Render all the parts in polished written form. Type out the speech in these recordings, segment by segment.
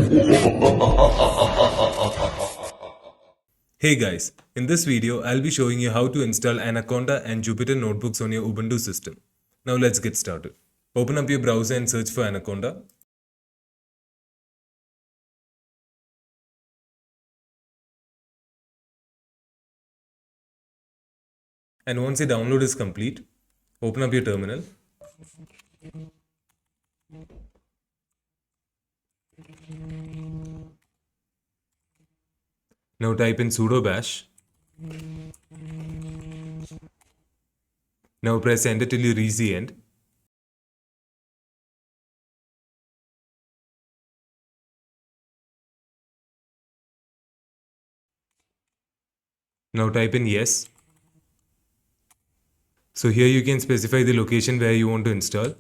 Hey guys, in this video I'll be showing you how to install Anaconda and Jupyter notebooks on your Ubuntu system. Now let's get started. Open up your browser and search for Anaconda. And once the download is complete, open up your terminal. Now type in sudo bash. Now press enter till you reach the end. Now type in yes. So here you can specify the location where you want to install.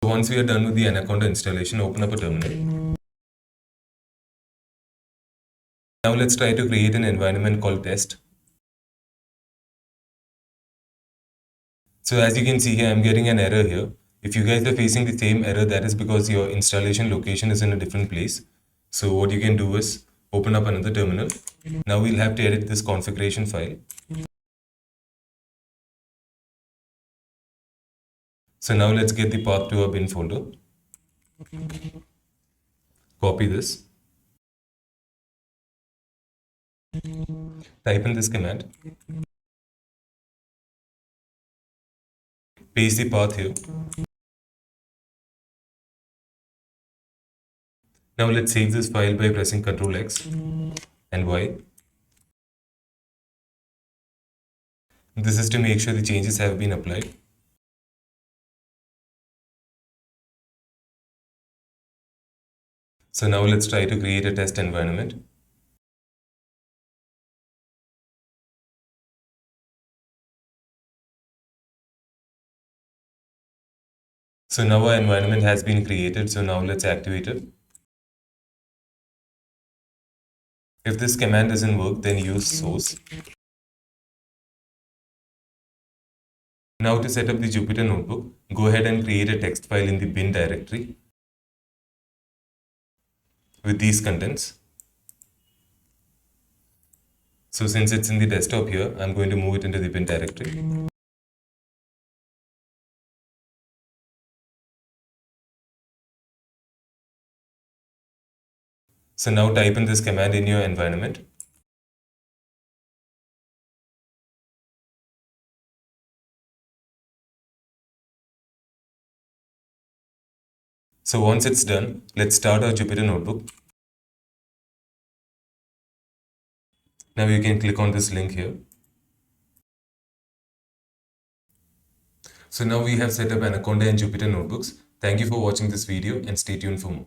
So once we are done with the Anaconda installation, open up a terminal. Now let's try to create an environment called test. So as you can see here, I'm getting an error here. If you guys are facing the same error, that is because your installation location is in a different place. So what you can do is open up another terminal. Now we'll have to edit this configuration file. So now let's get the path to our bin folder. Copy this. Type in this command. Paste the path here. Now let's save this file by pressing Ctrl X and Y. This is to make sure the changes have been applied. So now let's try to create a test environment. So now our environment has been created. So now let's activate it. If this command doesn't work, then use source. Now to set up the Jupyter notebook, go ahead and create a text file in the bin directory with these contents. So since it's in the desktop here, I'm going to move it into the bin directory. So now type in this command in your environment. So once it's done, let's start our Jupyter notebook. Now you can click on this link here. So now we have set up Anaconda and Jupyter notebooks. Thank you for watching this video and stay tuned for more.